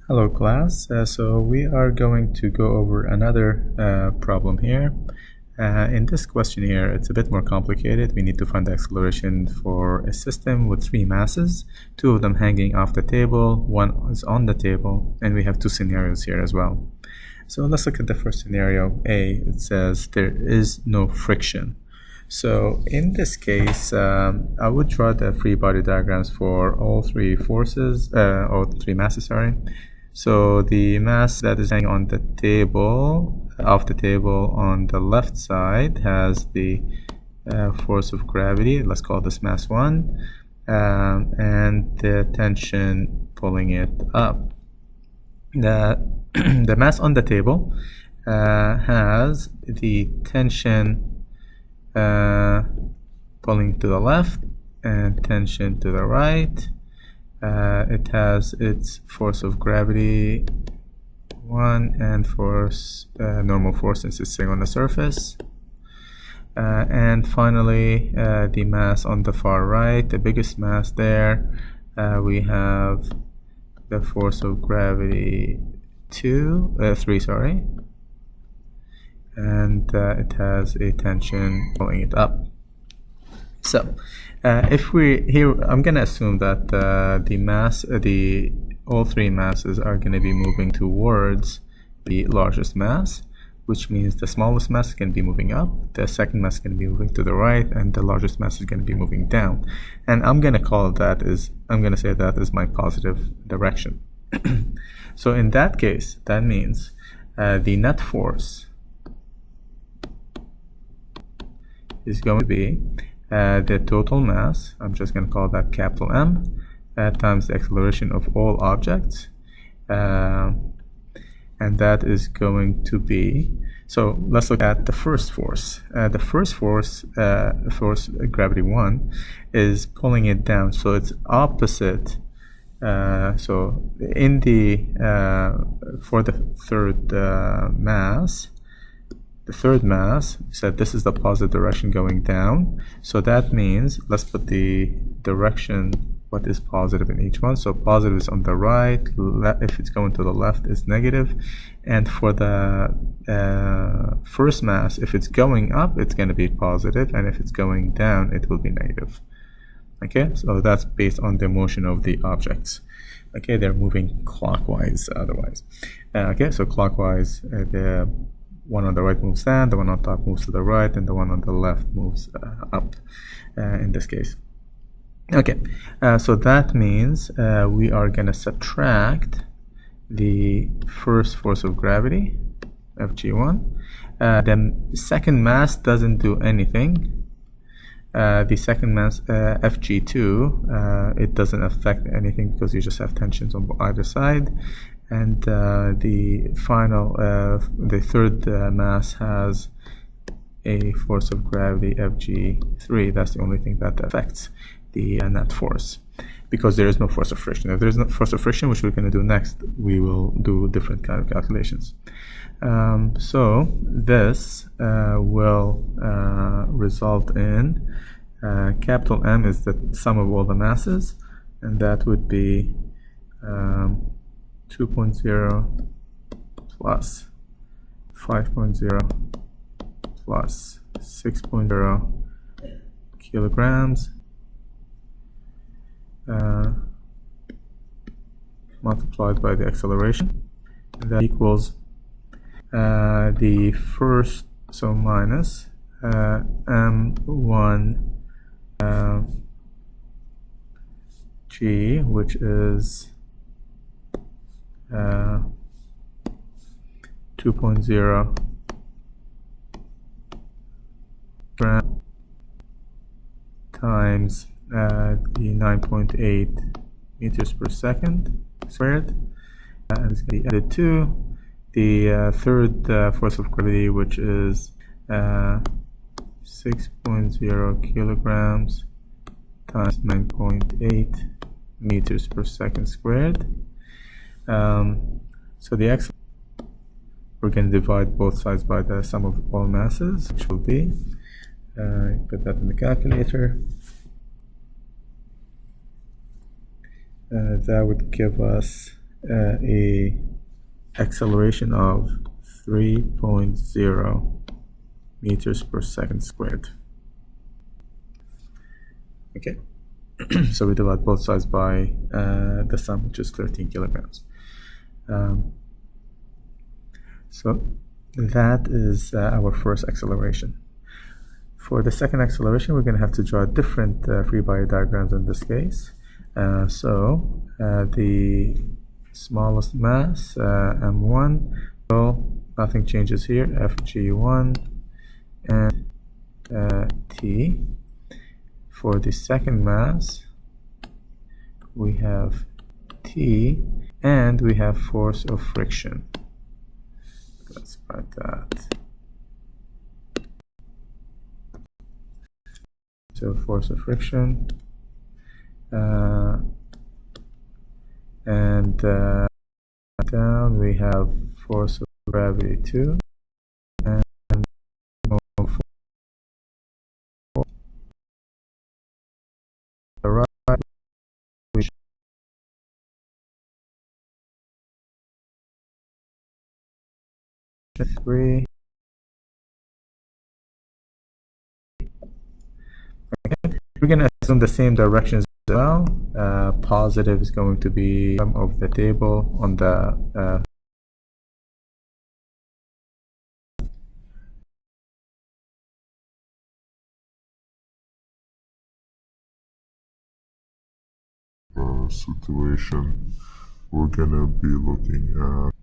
Hello class, so we are going to go over another problem here. In this question here, it's a bit more complicated. We need to find the acceleration for a system with three masses, two of them hanging off the table, one is on the table, and we have two scenarios here as well. So let's look at the first scenario, A. It says there is no friction. So in this case, I would draw the free body diagrams for all three forces, or three masses, sorry. So the mass that is hanging on the table, off the table on the left side, has the force of gravity. Let's call this mass 1, and the tension pulling it up. The mass on the table has the tension pulling to the left and tension to the right. It has its force of gravity 1 and force, normal force since it's sitting on the surface. And finally, the mass on the far right, the biggest mass there, we have the force of gravity 3, sorry. And it has a tension pulling it up. So, if we here, I'm gonna assume that all three masses are gonna be moving towards the largest mass, which means the smallest mass is gonna be moving up, the second mass is gonna be moving to the right, and the largest mass is gonna be moving down. And I'm gonna say that is my positive direction. So in that case, that means the net force is going to be the total mass, I'm just going to call that capital M, times the acceleration of all objects, and that is going to be, so let's look at the first force. The first force, gravity 1, is pulling it down, so it's opposite. So in the for the third mass, said this is the positive direction going down. So that means, let's put the direction, what is positive in each one. So positive is on the right, if it's going to the left is negative. And for the first mass, if it's going up, it's going to be positive. And if it's going down, it will be negative. Okay, so that's based on the motion of the objects. Okay, they're moving clockwise otherwise. Okay, so clockwise, the one on the right moves down, the one on top moves to the right, and the one on the left moves up in this case. Okay, so that means we are going to subtract the first force of gravity, Fg1. The second mass doesn't do anything. The second mass, Fg2, it doesn't affect anything because you just have tensions on either side. And the final, the third mass has a force of gravity Fg3. That's the only thing that affects the net force, because there is no force of friction. If there is no force of friction, which we're going to do next, we will do different kind of calculations. So this will result in capital M is the sum of all the masses, and that would be 2.0 plus 5.0 plus 6.0 kilograms multiplied by the acceleration. That equals the first, so minus m1 g, which is 2.0 gram times the 9.8 meters per second squared, and it's going to be added to the third force of gravity, which is 6.0 kilograms times 9.8 meters per second squared. So the x, we're going to divide both sides by the sum of all masses, which will be, put that in the calculator, that would give us a acceleration of 3.0 meters per second squared. Okay, so we divide both sides by the sum, which is 13 kilograms. So that is our first acceleration. For the second acceleration, we're going to have to draw different free body diagrams in this case. The smallest mass, m1, so nothing changes here, fg1 and t. For the second mass, we have T, and we have force of friction. Let's write that. So force of friction, and down we have force of gravity 2, and the right, which 3. Okay. We're going to assume the same directions as well. Positive is going to be of the table on the situation. We're gonna be looking at